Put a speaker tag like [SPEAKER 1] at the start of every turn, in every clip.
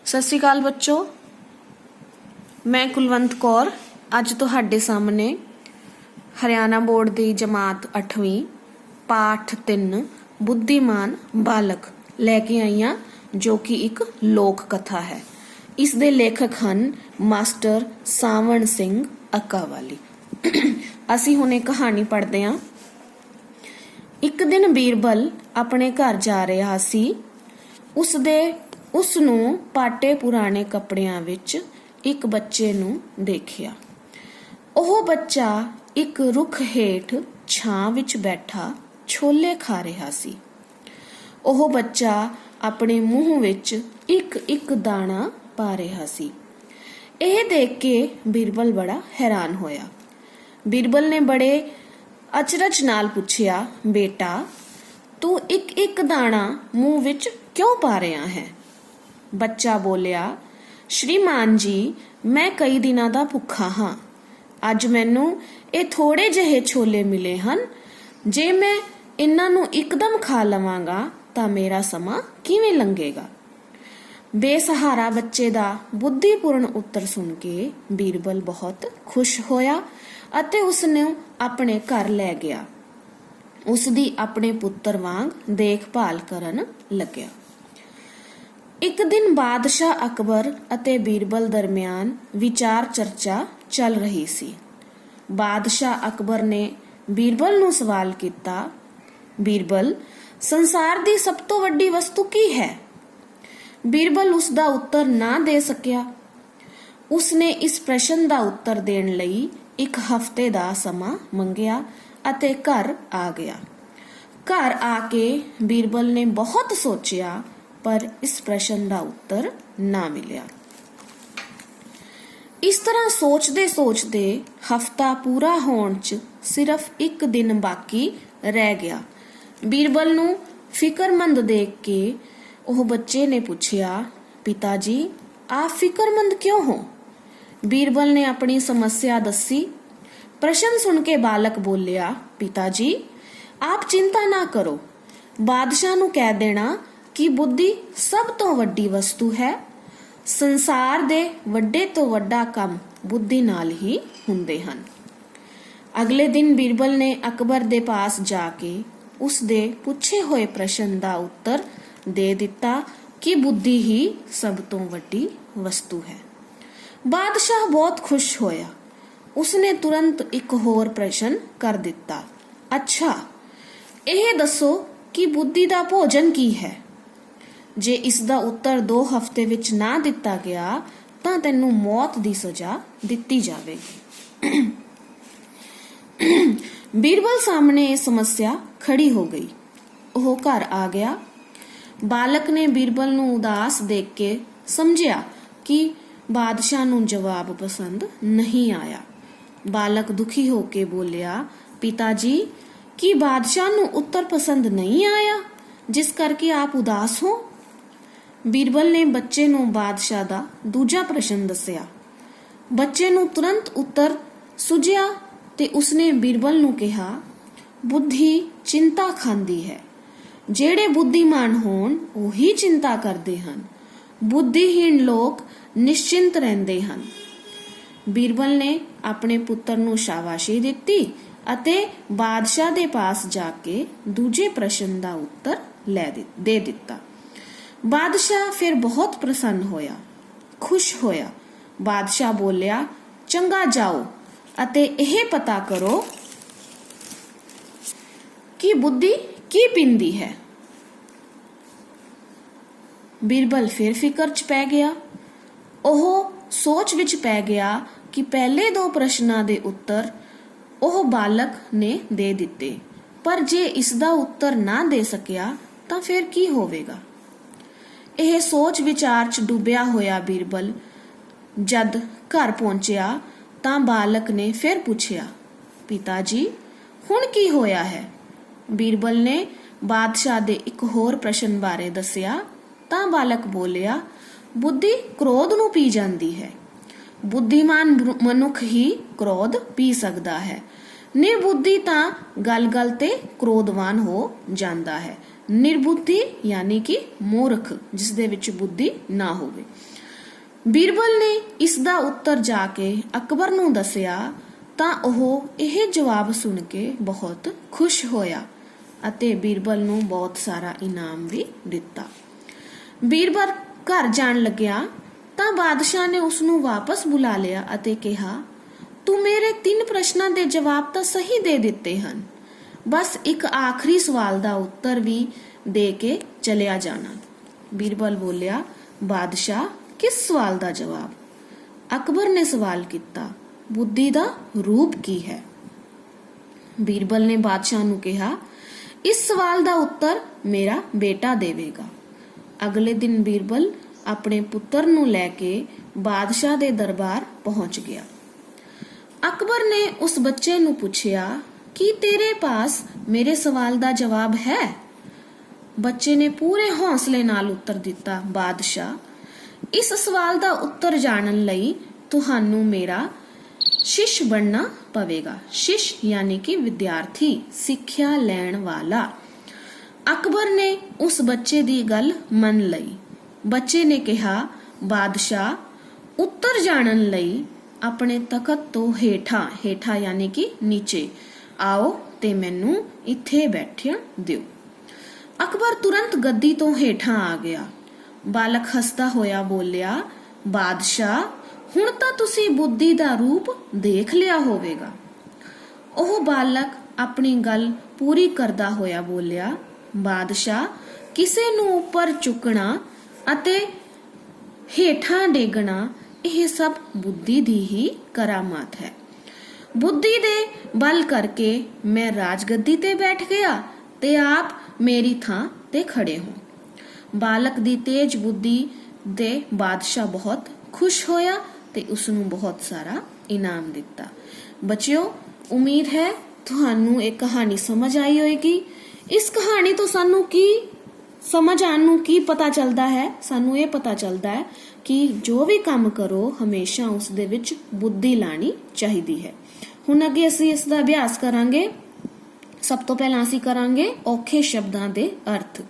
[SPEAKER 1] ਸਤਿ ਸ਼੍ਰੀ ਅਕਾਲ ਬੱਚੋ, ਮੈਂ ਕੁਲਵੰਤ ਕੌਰ ਅੱਜ ਤੁਹਾਡੇ ਸਾਹਮਣੇ ਹਰਿਆਣਾ ਬੋਰਡ ਦੀ ਜਮਾਤ 8ਵੀਂ ਪਾਠ 3 ਬੁੱਧੀਮਾਨ ਬਾਲਕ ਲੈ ਕੇ ਆਈ ਹਾਂ, ਜੋ ਕਿ ਇੱਕ ਲੋਕ ਕਥਾ ਹੈ। ਇਸ ਦੇ ਲੇਖਕ ਹਨ ਮਾਸਟਰ ਸਾਵਣ ਸਿੰਘ ਅੱਕਾਵਾਲੀ। ਅਸੀਂ ਹੁਣ ਇਹ ਕਹਾਣੀ ਪੜ੍ਹਦੇ ਹਾਂ। ਇੱਕ ਦਿਨ ਬੀਰਬਲ ਆਪਣੇ ਘਰ ਜਾ ਰਿਹਾ ਸੀ। ਉਸ ਨੂੰ ਪਾਟੇ ਪੁਰਾਣੇ ਕੱਪੜਿਆਂ ਵਿੱਚ ਇੱਕ ਬੱਚੇ ਨੂੰ ਦੇਖਿਆ। ਉਹ ਬੱਚਾ ਇੱਕ ਰੁੱਖ ਹੇਠ ਛਾਂ ਵਿੱਚ ਬੈਠਾ ਛੋਲੇ ਖਾ ਰਿਹਾ ਸੀ। ਉਹ ਬੱਚਾ ਆਪਣੇ ਮੂੰਹ ਵਿੱਚ ਇੱਕ ਇੱਕ ਦਾਣਾ ਪਾ ਰਿਹਾ ਸੀ। ਇਹ ਦੇਖ ਕੇ ਬੀਰਬਲ ਬੜਾ ਹੈਰਾਨ ਹੋਇਆ। ਬੀਰਬਲ ਨੇ ਬੜੇ ਅਚਰਜ ਨਾਲ ਪੁੱਛਿਆ, ਬੇਟਾ, ਤੂੰ ਇੱਕ ਇੱਕ ਦਾਣਾ ਮੂੰਹ ਵਿੱਚ ਕਿਉਂ ਪਾ ਰਿਹਾ ਹੈ? ਬੱਚਾ ਬੋਲਿਆ, ਸ਼੍ਰੀਮਾਨ ਜੀ, ਮੈਂ ਕਈ ਦਿਨਾਂ ਦਾ ਭੁੱਖਾ ਹਾਂ। ਅੱਜ ਮੈਨੂੰ ਇਹ ਥੋੜੇ ਜਿਹੇ ਛੋਲੇ ਮਿਲੇ ਹਨ। ਜੇ ਮੈਂ ਇਹਨਾਂ ਨੂੰ ਇੱਕਦਮ ਖਾ ਲਵਾਂਗਾ ਤਾਂ ਮੇਰਾ ਸਮਾਂ ਕਿਵੇਂ ਲੰਘੇਗਾ? ਬੇਸਹਾਰਾ ਬੱਚੇ ਦਾ ਬੁੱਧੀਪੂਰਨ ਉੱਤਰ ਸੁਣ ਕੇ ਬੀਰਬਲ ਬਹੁਤ ਖੁਸ਼ ਹੋਇਆ ਅਤੇ ਉਸ ਨੂੰ ਆਪਣੇ ਘਰ ਲੈ ਗਿਆ। ਉਸ ਦੀ ਆਪਣੇ ਪੁੱਤਰ ਵਾਂਗ ਦੇਖਭਾਲ ਕਰਨ ਲੱਗਿਆ। ਇੱਕ ਦਿਨ ਬਾਦਸ਼ਾਹ ਅਕਬਰ ਅਤੇ ਬੀਰਬਲ ਦਰਮਿਆਨ ਵਿਚਾਰ ਚਰਚਾ ਚੱਲ ਰਹੀ ਸੀ। ਬਾਦਸ਼ਾਹ ਅਕਬਰ ਨੇ ਬੀਰਬਲ ਨੂੰ ਸਵਾਲ ਕੀਤਾ, ਬੀਰਬਲ, ਸੰਸਾਰ ਦੀ ਸਭ ਤੋਂ ਵੱਡੀ ਵਸਤੂ ਕੀ ਹੈ? ਬੀਰਬਲ ਉਸ ਦਾ ਉੱਤਰ ਨਾ ਦੇ ਸਕਿਆ। ਉਸਨੇ ਇਸ ਪ੍ਰਸ਼ਨ ਦਾ ਉੱਤਰ ਦੇਣ ਲਈ ਇੱਕ ਹਫ਼ਤੇ ਦਾ ਸਮਾਂ ਮੰਗਿਆ ਅਤੇ ਘਰ ਆ ਗਿਆ। ਘਰ ਆ ਕੇ ਬੀਰਬਲ ਨੇ ਬਹੁਤ ਸੋਚਿਆ, ਪਰ ਇਸ ਪ੍ਰਸ਼ਨ ਦਾ ਉੱਤਰ ਨਾ ਮਿਲਿਆ। ਇਸ ਤਰ੍ਹਾਂ ਸੋਚਦੇ ਸੋਚਦੇ ਹਫ਼ਤਾ ਪੂਰਾ ਹੋਣ 'ਚ ਸਿਰਫ ਇੱਕ ਦਿਨ ਬਾਕੀ ਰਹਿ ਗਿਆ। ਬੀਰਬਲ ਨੂੰ ਫਿਕਰਮੰਦ ਦੇਖ ਕੇ ਉਹ ਬੱਚੇ ਨੇ ਪੁੱਛਿਆ, ਪਿਤਾ ਜੀ, ਆਪ ਫਿਕਰਮੰਦ ਕਿਉਂ ਹੋ? ਬੀਰਬਲ ਨੇ ਆਪਣੀ ਸਮੱਸਿਆ ਦੱਸੀ। ਪ੍ਰਸ਼ਨ ਸੁਣ ਕੇ ਬਾਲਕ ਬੋਲਿਆ, ਪਿਤਾ ਜੀ, ਆਪ ਚਿੰਤਾ ਨਾ ਕਰੋ। ਬਾਦਸ਼ਾਹ ਨੂੰ ਕਹਿ ਦੇਣਾ ਕਿ ਬੁੱਧੀ ਸਭ ਤੋਂ ਵੱਡੀ ਵਸਤੂ ਹੈ। ਸੰਸਾਰ ਦੇ ਵੱਡੇ ਤੋਂ ਵੱਡਾ ਕੰਮ ਬੁੱਧੀ ਨਾਲ ਹੀ ਹੁੰਦੇ ਹਨ। ਅਗਲੇ ਦਿਨ ਬੀਰਬਲ ਨੇ ਅਕਬਰ ਦੇ ਪਾਸ ਜਾ ਕੇ ਉਸ ਦੇ ਪੁੱਛੇ ਹੋਏ ਪ੍ਰਸ਼ਨ ਦਾ ਉੱਤਰ ਦੇ ਦਿੱਤਾ ਕਿ ਬੁੱਧੀ ਹੀ ਸਭ ਤੋਂ ਵੱਡੀ ਵਸਤੂ ਹੈ। ਬਾਦਸ਼ਾਹ ਬਹੁਤ ਖੁਸ਼ ਹੋਇਆ। ਉਸਨੇ ਤੁਰੰਤ ਇੱਕ ਹੋਰ ਪ੍ਰਸ਼ਨ ਕਰ ਦਿੱਤਾ, ਅੱਛਾ, ਇਹ ਦੱਸੋ ਕਿ ਬੁੱਧੀ ਦਾ ਭੋਜਨ ਕੀ ਹੈ? ਜੇ ਇਸ ਦਾ ਉੱਤਰ 2 ਹਫ਼ਤੇ ਵਿੱਚ ਨਾ ਦਿੱਤਾ ਗਿਆ ਤਾਂ ਤੈਨੂੰ ਮੌਤ ਦੀ ਸਜ਼ਾ ਦਿੱਤੀ ਜਾਵੇਗੀ। ਬੀਰਬਲ ਸਾਹਮਣੇ ਇਹ ਸਮੱਸਿਆ ਖੜੀ ਹੋ ਗਈ। ਉਹ ਘਰ ਆ ਗਿਆ। ਬਾਲਕ ਨੇ ਬੀਰਬਲ ਨੂੰ ਉਦਾਸ ਦੇਖ ਕੇ ਸਮਝਿਆ ਕਿ ਬਾਦਸ਼ਾਹ ਨੂੰ ਜਵਾਬ ਪਸੰਦ ਨਹੀਂ ਆਇਆ। ਬਾਲਕ ਦੁਖੀ ਹੋ ਕੇ ਬੋਲਿਆ, ਪਿਤਾ ਜੀ, ਕੀ ਬਾਦਸ਼ਾਹ ਨੂੰ ਉੱਤਰ ਪਸੰਦ ਨਹੀਂ ਆਇਆ, ਜਿਸ ਕਰਕੇ ਆਪ ਉਦਾਸ ਹੋ? ਬੀਰਬਲ ਨੇ ਬੱਚੇ ਨੂੰ ਬਾਦਸ਼ਾਹ ਦਾ ਦੂਜਾ ਪ੍ਰਸ਼ਨ ਦੱਸਿਆ। ਬੱਚੇ ਨੂੰ ਤੁਰੰਤ ਉੱਤਰ ਸੁਝਿਆ ਤੇ ਉਸਨੇ ਬੀਰਬਲ ਨੂੰ ਕਿਹਾ, ਬੁੱਧੀ ਚਿੰਤਾ ਖਾਂਦੀ ਹੈ। ਜਿਹੜੇ ਬੁੱਧੀਮਾਨ ਹੋਣ ਉਹੀ ਚਿੰਤਾ ਕਰਦੇ ਹਨ। ਬੁੱਧੀਹੀਣ ਲੋਕ ਨਿਸ਼ਚਿੰਤ ਰਹਿੰਦੇ ਹਨ। ਬੀਰਬਲ ਨੇ ਆਪਣੇ ਪੁੱਤਰ ਨੂੰ ਸ਼ਾਬਾਸ਼ੀ ਦਿੱਤੀ ਅਤੇ ਬਾਦਸ਼ਾਹ ਦੇ ਪਾਸ ਜਾ ਕੇ ਦੂਜੇ ਪ੍ਰਸ਼ਨ ਦਾ ਉੱਤਰ ਦੇ ਦਿੱਤਾ। ਬਾਦਸ਼ਾਹ ਫਿਰ ਬਹੁਤ ਪ੍ਰਸੰਨ ਹੋਇਆ, ਖੁਸ਼ ਹੋਇਆ। ਬਾਦਸ਼ਾਹ ਬੋਲਿਆ, ਚੰਗਾ, ਜਾਓ ਅਤੇ ਇਹ ਪਤਾ ਕਰੋ ਕਿ ਬੁੱਧੀ ਕੀ ਪੀਂਦੀ ਹੈ। ਬੀਰਬਲ ਫਿਰ ਫਿਕਰ 'ਚ ਪੈ ਗਿਆ। ਉਹ ਸੋਚ ਵਿੱਚ ਪੈ ਗਿਆ ਕਿ ਪਹਿਲੇ 2 ਪ੍ਰਸ਼ਨਾਂ ਦੇ ਉੱਤਰ ਉਹ ਬਾਲਕ ਨੇ ਦੇ ਦਿੱਤੇ, ਪਰ ਜੇ ਇਸ ਦਾ ਉੱਤਰ ਨਾ ਦੇ ਸਕਿਆ ਤਾਂ ਫਿਰ ਕੀ ਹੋਵੇਗਾ? ਇਹ ਸੋਚ ਵਿਚਾਰ 'ਚ ਡੁੱਬਿਆ ਹੋਇਆ ਬੀਰਬਲ ਜਦ ਘਰ ਪਹੁੰਚਿਆ ਤਾਂ ਬਾਲਕ ਨੇ ਫਿਰ ਪੁੱਛਿਆ, ਪਿਤਾ ਜੀ, ਹੁਣ ਕੀ ਹੋਇਆ ਹੈ? ਬੀਰਬਲ ਨੇ ਬਾਦਸ਼ਾਹ ਦੇ ਇੱਕ ਹੋਰ ਪ੍ਰਸ਼ਨ ਬਾਰੇ ਦੱਸਿਆ ਤਾਂ ਬਾਲਕ ਬੋਲਿਆ, ਬੁੱਧੀ ਕ੍ਰੋਧ ਨੂੰ ਪੀ ਜਾਂਦੀ ਹੈ। ਬੁੱਧੀਮਾਨ ਮਨੁੱਖ ਹੀ ਕ੍ਰੋਧ ਪੀ ਸਕਦਾ ਹੈ। ਨਿਰਬੁੱਧੀ ਤਾਂ ਗੱਲ-ਗੱਲ ਤੇ ਕ੍ਰੋਧਵਾਨ ਹੋ ਜਾਂਦਾ ਹੈ। ਨਿਰਬੁੱਧੀ ਯਾਨੀ ਕਿ ਮੂਰਖ, ਜਿਸ ਦੇ ਵਿੱਚ ਬੁੱਧੀ ਨਾ ਹੋਵੇ। ਬੀਰਬਲ ਨੇ ਇਸ ਦਾ ਉੱਤਰ ਜਾ ਕੇ ਅਕਬਰ ਨੂੰ ਦੱਸਿਆ ਤਾਂ ਉਹ ਇਹ ਜਵਾਬ ਸੁਣ ਕੇ ਬਹੁਤ ਖੁਸ਼ ਹੋਇਆ ਅਤੇ ਬੀਰਬਲ ਨੂੰ ਬਹੁਤ ਸਾਰਾ ਇਨਾਮ ਵੀ ਦਿੱਤਾ। ਬੀਰਬਲ ਘਰ ਜਾਣ ਲੱਗਿਆ ਤਾਂ ਬਾਦਸ਼ਾਹ ਨੇ ਉਸ ਨੂੰ ਵਾਪਸ ਬੁਲਾ ਲਿਆ ਅਤੇ ਕਿਹਾ, ਤੂੰ ਮੇਰੇ 3 ਪ੍ਰਸ਼ਨਾਂ ਦੇ ਜਵਾਬ ਤਾਂ ਸਹੀ ਦੇ ਦਿੱਤੇ ਹਨ, ਬਸ ਇੱਕ ਆਖਰੀ ਸਵਾਲ ਦਾ ਉੱਤਰ ਵੀ ਦੇ ਕੇ ਚਲਿਆ ਜਾਣਾ। ਬੀਰਬਲ ਬੋਲਿਆ, ਬਾਦਸ਼ਾਹ, ਕਿਸ ਸਵਾਲ ਦਾ ਜਵਾਬ? ਅਕਬਰ ਨੇ ਸਵਾਲ ਕੀਤਾ, ਬੁੱਧੀ ਦਾ ਰੂਪ ਕੀ ਹੈ? ਬੀਰਬਲ ਨੇ ਬਾਦਸ਼ਾਹ ਨੂੰ ਕਿਹਾ, ਇਸ ਸਵਾਲ ਦਾ ਉੱਤਰ ਮੇਰਾ ਬੇਟਾ ਦੇਵੇਗਾ। ਅਗਲੇ ਦਿਨ ਬੀਰਬਲ ਆਪਣੇ ਪੁੱਤਰ ਨੂੰ ਲੈ ਕੇ ਬਾਦਸ਼ਾਹ ਦੇ ਦਰਬਾਰ ਪਹੁੰਚ ਗਿਆ। ਅਕਬਰ ਨੇ ਉਸ ਬੱਚੇ ਨੂੰ ਪੁੱਛਿਆ, ਕੀ ਤੇਰੇ ਪਾਸ ਮੇਰੇ ਸਵਾਲ ਦਾ ਜਵਾਬ ਹੈ? ਬੱਚੇ ਨੇ ਪੂਰੇ ਹੌਸਲੇ ਨਾਲ ਉੱਤਰ ਦਿੱਤਾ, ਬਾਦਸ਼ਾਹ, ਇਸ ਸਵਾਲ ਦਾ ਉੱਤਰ ਜਾਣਨ ਲਈ ਤੁਹਾਨੂੰ ਮੇਰਾ ਸ਼ਿਸ਼ ਬਣਨਾ ਪਵੇਗਾ। ਸ਼ਿਸ਼ ਯਾਨੀ ਕਿ ਵਿਦਿਆਰਥੀ, ਸਿੱਖਿਆ ਲੈਣ ਵਾਲਾ। ਅਕਬਰ ਨੇ ਉਸ ਬੱਚੇ ਦੀ ਗੱਲ ਮੰਨ ਲਈ। ਬੱਚੇ ਨੇ ਕਿਹਾ, ਬਾਦਸ਼ਾਹ, ਉੱਤਰ ਜਾਣਨ ਲਈ ਆਪਣੇ ਤਖਤ ਤੋਂ ਹੇਠਾਂ ਯਾਨੀ ਕਿ ਨੀਚੇ ਆਓ ਤੇ ਮੈਨੂੰ ਇੱਥੇ ਬੈਠਿਆ ਦਿਓ। ਅਕਬਰ ਤੁਰੰਤ ਗੱਦੀ ਤੋਂ ਹੇਠਾਂ ਆ ਗਿਆ। ਬਾਲਕ ਹੱਸਦਾ ਹੋਇਆ ਬੋਲਿਆ, ਬਾਦਸ਼ਾਹ, ਹੁਣ ਤਾਂ ਤੁਸੀਂ ਬੁੱਧੀ ਦਾ ਰੂਪ ਦੇਖ ਲਿਆ ਹੋਵੇਗਾ। ਉਹ ਬਾਲਕ ਆਪਣੀ ਗੱਲ ਪੂਰੀ ਕਰਦਾ ਹੋਇਆ ਬੋਲਿਆ, ਬਾਦਸ਼ਾਹ, ਕਿਸੇ ਨੂੰ ਉੱਪਰ ਚੁੱਕਣਾ ਅਤੇ ਹੇਠਾਂ ਡੇਗਣਾ ਇਹ ਸਭ ਬੁੱਧੀ ਦੀ ਹੀ ਕਰਾਮਾਤ ਹੈ। ਬੁੱਧੀ ਦੇ ਬਲ ਕਰਕੇ ਮੈਂ ਰਾਜਗੱਦੀ ਤੇ ਬੈਠ ਗਿਆ ਤੇ ਆਪ ਮੇਰੀ ਥਾਂ ਤੇ ਖੜੇ ਹੋ। ਬਾਲਕ ਦੀ ਤੇਜ਼ ਬੁੱਧੀ ਦੇ ਬਾਦਸ਼ਾਹ ਬਹੁਤ ਖੁਸ਼ ਹੋਇਆ ਤੇ ਉਸ ਨੂੰ ਬਹੁਤ ਸਾਰਾ ਇਨਾਮ ਦਿੱਤਾ। ਬੱਚਿਓ, ਉਮੀਦ ਹੈ ਤੁਹਾਨੂੰ ਇਹ ਕਹਾਣੀ ਸਮਝ ਆਈ ਹੋਵੇਗੀ। ਇਸ ਕਹਾਣੀ ਤੋਂ ਸਾਨੂੰ ਕੀ ਸਮਝ ਆਉਣ ਨੂੰ ਕੀ ਪਤਾ ਚੱਲਦਾ ਹੈ? ਸਾਨੂੰ ਇਹ ਪਤਾ ਚੱਲਦਾ ਹੈ ਕਿ ਜੋ ਵੀ ਕੰਮ ਕਰੋ ਹਮੇਸ਼ਾ ਉਸ ਦੇ ਵਿੱਚ ਬੁੱਧੀ ਲਾਣੀ ਚਾਹੀਦੀ ਹੈ। ਹੁਣ ਅੱਗੇ ਅਸੀਂ ਇਸ ਦਾ ਅਭਿਆਸ ਕਰਾਂਗੇ। ਸਭ ਤੋਂ ਪਹਿਲਾਂ ਅਸੀਂ ਕਰਾਂਗੇ ਔਖੇ ਸ਼ਬਦਾਂ ਦੇ ਅਰਥ।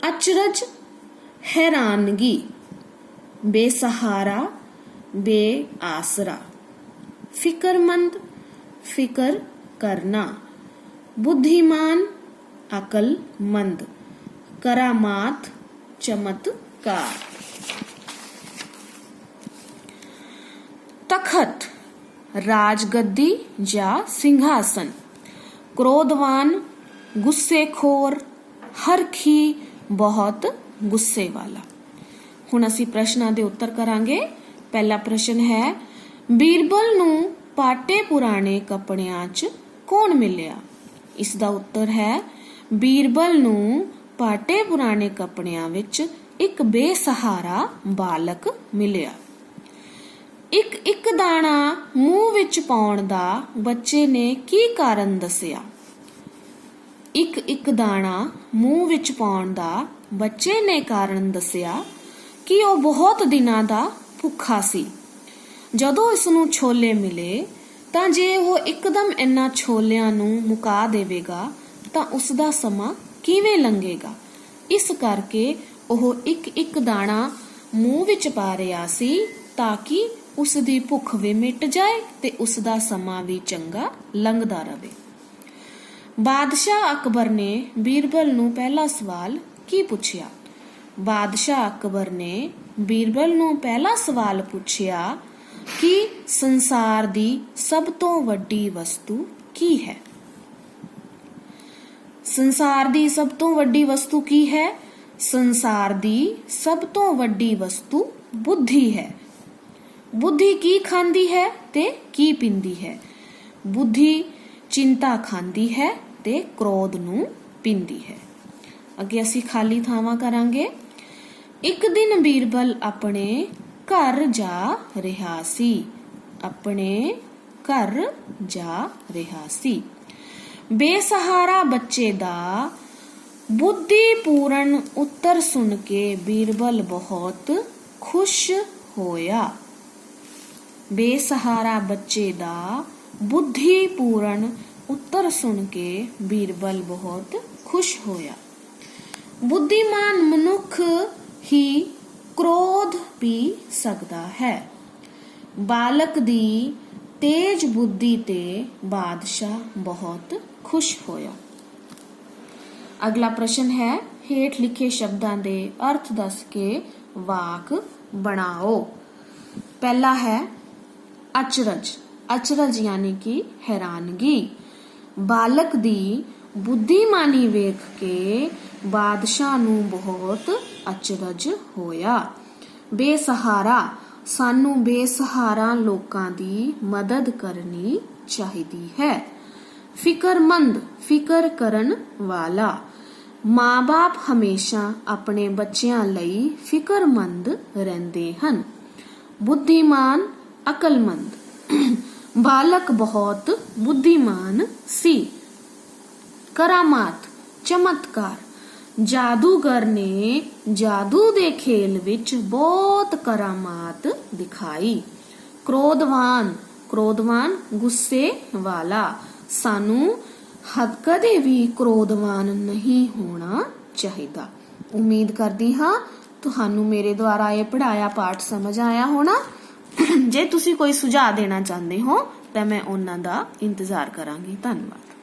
[SPEAKER 1] ਅਚਰਜ, ਹੈਰਾਨਗੀ, ਬੇਸਹਾਰਾ, ਬੇਆਸਰਾ, ਫਿਕਰਮੰਦ, ਫਿਕਰ ਕਰਨਾ, ਬੁੱਧੀਮਾਨ, ਅਕਲਮੰਦ, ਕਰਾਮਾਤ, ਚਮਤਕਾਰ। ਤਖਤ, ਰਾਜਗੱਦੀ ਜਾਂ ਸਿੰਘਾਸਨ। ਕ੍ਰੋਧਵਾਨ, ਗੁੱਸੇਖੋਰ, ਹਰਖੀ, ਬਹੁਤ ਗੁੱਸੇ ਵਾਲਾ। ਹੁਣ ਅਸੀਂ ਪ੍ਰਸ਼ਨਾਂ ਦੇ ਉੱਤਰ ਕਰਾਂਗੇ। ਪਹਿਲਾ ਪ੍ਰਸ਼ਨ ਹੈ, ਬੀਰਬਲ ਨੂੰ ਪਾਟੇ ਪੁਰਾਣੇ ਕੱਪੜਿਆਂ 'ਚ ਕੌਣ ਮਿਲਿਆ? ਇਸ ਦਾ ਉੱਤਰ ਹੈ, ਬੀਰਬਲ ਨੂੰ ਪਾਟੇ ਪੁਰਾਣੇ ਕੱਪੜਿਆਂ ਵਿੱਚ ਇੱਕ ਬੇਸਹਾਰਾ ਬਾਲਕ ਮਿਲਿਆ। ਇੱਕ ਦਾਣਾ ਮੂੰਹ ਵਿੱਚ ਪਾਉਣ ਦਾ ਬੱਚੇ ਨੇ ਕੀ ਕਾਰਨ ਦੱਸਿਆ? ਇੱਕ ਦਾਣਾ ਮੂੰਹ ਵਿੱਚ ਪਾਉਣ ਦਾ ਬੱਚੇ ਨੇ ਕਾਰਨ ਦੱਸਿਆ ਕਿ ਉਹ ਬਹੁਤ ਦਿਨਾਂ ਦਾ ਭੁੱਖਾ ਸੀ। ਜਦੋਂ ਇਸ ਨੂੰ ਛੋਲੇ ਮਿਲੇ ਤਾਂ ਜੇ ਉਹ ਇੱਕਦਮ ਇਹਨਾਂ ਛੋਲਿਆਂ ਨੂੰ ਮੁਕਾ ਦੇਵੇਗਾ ਤਾਂ ਉਸ ਦਾ ਸਮਾਂ ਕਿਵੇਂ ਲੰਘੇਗਾ? ਇਸ ਕਰਕੇ ਉਹ ਇੱਕ ਦਾਣਾ ਮੂੰਹ ਵਿੱਚ ਪਾ ਰਿਹਾ ਸੀ ਤਾਂ ਕਿ ਉਸ ਦੀ ਭੁੱਖ ਵੀ ਮਿਟ ਜਾਏ ਤੇ ਉਸ ਦਾ ਸਮਾਂ ਵੀ ਚੰਗਾ ਲੰਘਦਾ ਰਹੇ। ਬਾਦਸ਼ਾਹ ਅਕਬਰ ਨੇ ਬੀਰਬਲ ਨੂੰ ਪਹਿਲਾ ਸਵਾਲ ਕੀ ਪੁੱਛਿਆ? ਬਾਦਸ਼ਾਹ ਅਕਬਰ ਨੇ ਬੀਰਬਲ ਨੂੰ ਪਹਿਲਾ ਸਵਾਲ ਪੁੱਛਿਆ ਕਿ ਸੰਸਾਰ ਦੀ ਸਭ ਤੋਂ ਵੱਡੀ ਵਸਤੂ ਕੀ ਹੈ? ਸੰਸਾਰ ਦੀ ਸਭ ਤੋਂ ਵੱਡੀ ਵਸਤੂ ਕੀ ਹੈ? ਸੰਸਾਰ ਦੀ ਸਭ ਤੋਂ ਵੱਡੀ ਵਸਤੂ ਬੁੱਧੀ ਹੈ। ਬੁੱਧੀ ਕੀ ਖਾਂਦੀ ਹੈ ਤੇ ਕੀ ਪੀਂਦੀ ਹੈ? ਬੁੱਧੀ ਚਿੰਤਾ ਖਾਂਦੀ ਹੈ ਤੇ ਕ੍ਰੋਧ ਨੂੰ ਪੀਂਦੀ ਹੈ। ਅੱਗੇ ਅਸੀਂ ਖਾਲੀ ਥਾਵਾਂ ਕਰਾਂਗੇ। ਇੱਕ ਦਿਨ ਬੀਰਬਲ ਆਪਣੇ ਘਰ ਜਾ ਰਿਹਾ ਸੀ। ਆਪਣੇ ਘਰ ਜਾ ਰਿਹਾ ਸੀ। ਬੇਸਹਾਰਾ ਬੱਚੇ ਦਾ ਬੁੱਧੀਪੂਰਨ ਉੱਤਰ ਸੁਣ ਕੇ ਬੀਰਬਲ ਬਹੁਤ ਖੁਸ਼ ਹੋਇਆ। ਬੇਸਹਾਰਾ ਬੱਚੇ ਦਾ ਬੁੱਧੀਪੂਰਨ ਉੱਤਰ ਸੁਣ ਕੇ ਬੀਰਬਲ ਬਹੁਤ ਖੁਸ਼ ਹੋਇਆ। ਬੁੱਧੀਮਾਨ ਮਨੁੱਖ ਹੀ ਕ੍ਰੋਧ ਪੀ ਸਕਦਾ ਹੈ। ਬਾਲਕ ਦੀ ਤੇਜ ਬੁੱਧੀ ਤੇ ਬਾਦਸ਼ਾਹ ਬਹੁਤ ਖੁਸ਼ ਹੋਇਆ। ਅਗਲਾ ਪ੍ਰਸ਼ਨ ਹੈ, ਹੇਠ ਲਿਖੇ ਸ਼ਬਦਾਂ ਦੇ ਅਰਥ ਦੱਸ ਕੇ ਵਾਕ ਬਣਾਓ। ਪਹਿਲਾ ਹੈ ਅਚਰਜ। ਅਚਰਜ ਯਾਨੀ ਕਿ ਹੈਰਾਨਗੀ। ਬਾਲਕ ਦੀ ਬੁੱਧੀਮਾਨੀ ਵੇਖ ਕੇ ਬਾਦਸ਼ਾਹ ਨੂੰ ਬਹੁਤ ਅਚਰਜ ਹੋਇਆ। ਬੇਸਹਾਰਾ, ਸਾਨੂੰ ਬੇਸਹਾਰਾ ਲੋਕਾਂ ਦੀ ਮਦਦ ਕਰਨੀ ਚਾਹੀਦੀ ਹੈ। ਫਿਕਰਮੰਦ, ਫਿਕਰ ਕਰਨ ਵਾਲਾ। ਮਾਂ-ਬਾਪ ਹਮੇਸ਼ਾ ਆਪਣੇ ਬੱਚਿਆਂ ਲਈ ਫਿਕਰਮੰਦ ਰਹਿੰਦੇ ਹਨ। ਬੁੱਧੀਮਾਨ, ਅਕਲਮੰਦ। ਬਾਲਕ ਬਹੁਤ ਬੁੱਧੀਮਾਨ ਸੀ। ਕਰਾਮਾਤ, ਚਮਤਕਾਰ। ਜਾਦੂਗਰ ਨੇ ਜਾਦੂ ਦੇ ਖੇਲ ਵਿੱਚ ਬਹੁਤ ਕਰਾਮਾਤ ਦਿਖਾਈ। ਕ੍ਰੋਧਵਾਨ, ਕ੍ਰੋਧਵਾਨ ਗੁੱਸੇ ਵਾਲਾ। ਸਾਨੂੰ ਕਦੇ ਵੀ ਕ੍ਰੋਧਵਾਨ ਨਹੀਂ ਹੋਣਾ ਚਾਹੀਦਾ। ਉਮੀਦ ਕਰਦੀ ਹਾਂ ਤੁਹਾਨੂੰ ਮੇਰੇ ਦੁਆਰਾ ਇਹ ਪੜ੍ਹਾਇਆ ਪਾਠ ਸਮਝ ਆਇਆ ਹੋਣਾ। ਜੇ ਤੁਸੀਂ ਕੋਈ ਸੁਝਾਅ ਦੇਣਾ ਚਾਹੁੰਦੇ ਹੋ ਤਾਂ ਮੈਂ ਉਹਨਾਂ ਦਾ ਇੰਤਜ਼ਾਰ ਕਰਾਂਗੀ। ਧੰਨਵਾਦ।